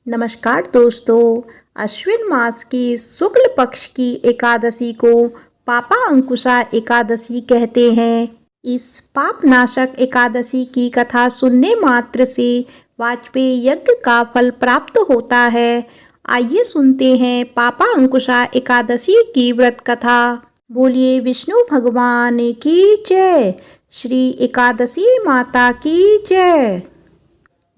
नमस्कार दोस्तों। अश्विन मास की शुक्ल पक्ष की एकादशी को पापा अंकुशा एकादशी कहते हैं। इस पापनाशक एकादशी की कथा सुनने मात्र से वाजपेयी यज्ञ का फल प्राप्त होता है। आइए सुनते हैं पापा अंकुशा एकादशी की व्रत कथा। बोलिए विष्णु भगवान की जय, श्री एकादशी माता की जय।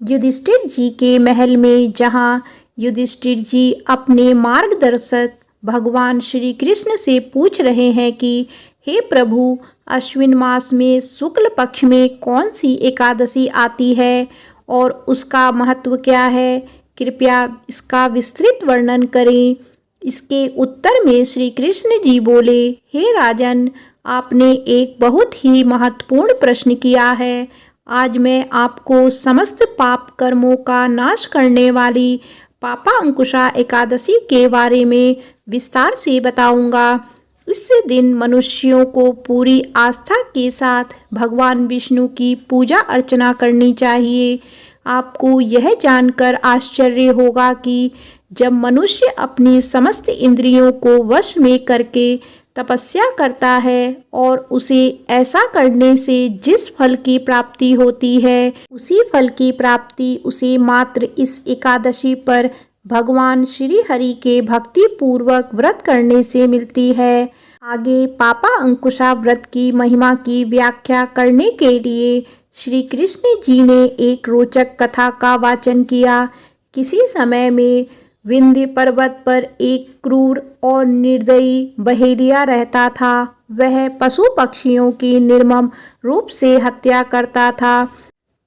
युधिष्ठिर जी के महल में जहाँ युधिष्ठिर जी अपने मार्गदर्शक भगवान श्री कृष्ण से पूछ रहे हैं कि हे प्रभु, अश्विन मास में शुक्ल पक्ष में कौन सी एकादशी आती है और उसका महत्व क्या है, कृपया इसका विस्तृत वर्णन करें। इसके उत्तर में श्री कृष्ण जी बोले, हे राजन, आपने एक बहुत ही महत्वपूर्ण प्रश्न किया है। आज मैं आपको समस्त पाप कर्मों का नाश करने वाली पापा अंकुशा एकादशी के बारे में विस्तार से बताऊंगा। इस दिन मनुष्यों को पूरी आस्था के साथ भगवान विष्णु की पूजा अर्चना करनी चाहिए। आपको यह जानकर आश्चर्य होगा कि जब मनुष्य अपनी समस्त इंद्रियों को वश में करके तपस्या करता है और उसे ऐसा करने से जिस फल की प्राप्ति होती है, उसी फल की प्राप्ति उसे मात्र इस एकादशी पर भगवान श्री हरि के भक्ति पूर्वक व्रत करने से मिलती है। आगे पापा अंकुशा व्रत की महिमा की व्याख्या करने के लिए श्री कृष्ण जी ने एक रोचक कथा का वाचन किया। किसी समय में विंध्य पर्वत पर एक क्रूर और निर्दयी बहेलिया रहता था। वह पशु पक्षियों की निर्मम रूप से हत्या करता था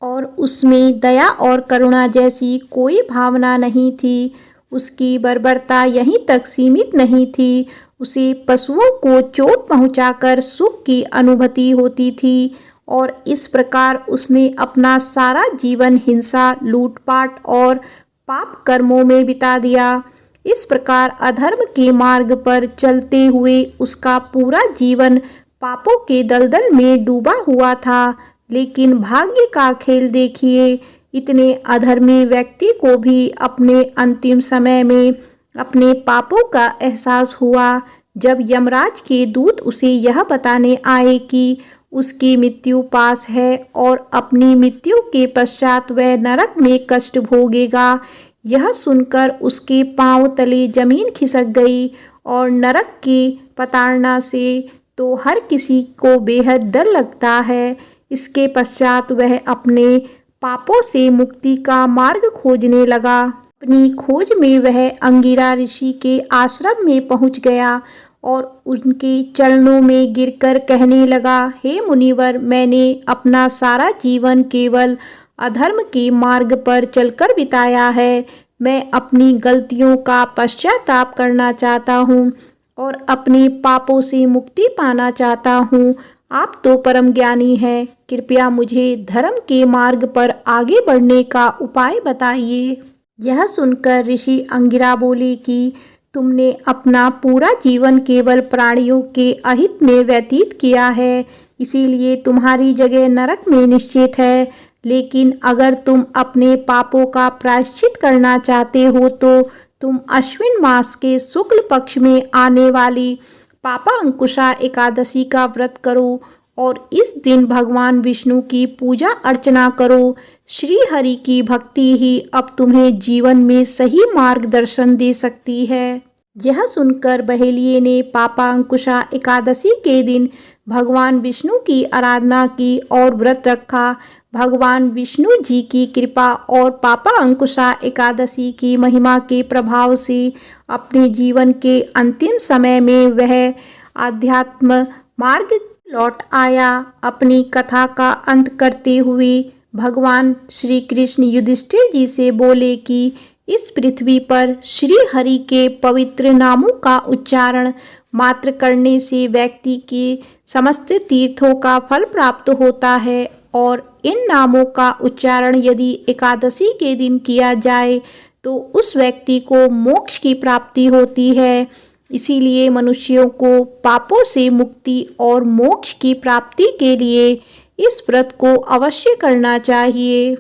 और उसमें दया और करुणा जैसी कोई भावना नहीं थी। उसकी बर्बरता यहीं तक सीमित नहीं थी, उसे पशुओं को चोट पहुंचाकर सुख की अनुभूति होती थी और इस प्रकार उसने अपना सारा जीवन हिंसा, लूटपाट और पाप कर्मों में बिता दिया। इस प्रकार अधर्म के मार्ग पर चलते हुए उसका पूरा जीवन पापों के दलदल में डूबा हुआ था। लेकिन भाग्य का खेल देखिए, इतने अधर्मी व्यक्ति को भी अपने अंतिम समय में अपने पापों का एहसास हुआ। जब यमराज के दूत उसे यह बताने आए कि उसकी मृत्यु पास है और अपनी मृत्यु के पश्चात वह नरक में कष्ट भोगेगा, यह सुनकर उसके पांव तले जमीन खिसक गई और नरक की प्रताड़ना से तो हर किसी को बेहद डर लगता है। इसके पश्चात वह अपने पापों से मुक्ति का मार्ग खोजने लगा। अपनी खोज में वह अंगिरा ऋषि के आश्रम में पहुंच गया और उनके चरणों में गिरकर कहने लगा, हे मुनिवर, मैंने अपना सारा जीवन केवल अधर्म के मार्ग पर चलकर बिताया है। मैं अपनी गलतियों का पश्चाताप करना चाहता हूँ और अपने पापों से मुक्ति पाना चाहता हूँ। आप तो परम ज्ञानी हैं, कृपया मुझे धर्म के मार्ग पर आगे बढ़ने का उपाय बताइए। यह सुनकर ऋषि अंगिरा बोले कि तुमने अपना पूरा जीवन केवल प्राणियों के अहित में व्यतीत किया है, इसीलिए तुम्हारी जगह नरक में निश्चित है। लेकिन अगर तुम अपने पापों का प्रायश्चित करना चाहते हो तो तुम अश्विन मास के शुक्ल पक्ष में आने वाली पापा अंकुशा एकादशी का व्रत करो और इस दिन भगवान विष्णु की पूजा अर्चना करो। श्री हरि की भक्ति ही अब तुम्हें जीवन में सही मार्गदर्शन दे सकती है। यह सुनकर बहेलिये ने पापा अंकुशा एकादशी के दिन भगवान विष्णु की आराधना की और व्रत रखा। भगवान विष्णु जी की कृपा और पापा अंकुशा एकादशी की महिमा के प्रभाव से अपने जीवन के अंतिम समय में वह आध्यात्म मार्ग लौट आया। अपनी कथा का अंत करते हुए भगवान श्री कृष्ण युधिष्ठिर जी से बोले कि इस पृथ्वी पर श्री हरि के पवित्र नामों का उच्चारण मात्र करने से व्यक्ति के समस्त तीर्थों का फल प्राप्त होता है और इन नामों का उच्चारण यदि एकादशी के दिन किया जाए तो उस व्यक्ति को मोक्ष की प्राप्ति होती है। इसीलिए मनुष्यों को पापों से मुक्ति और मोक्ष की प्राप्ति के लिए इस व्रत को अवश्य करना चाहिए।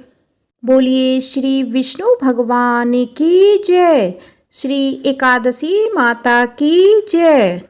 बोलिए श्री विष्णु भगवान की जय। श्री एकादशी माता की जय।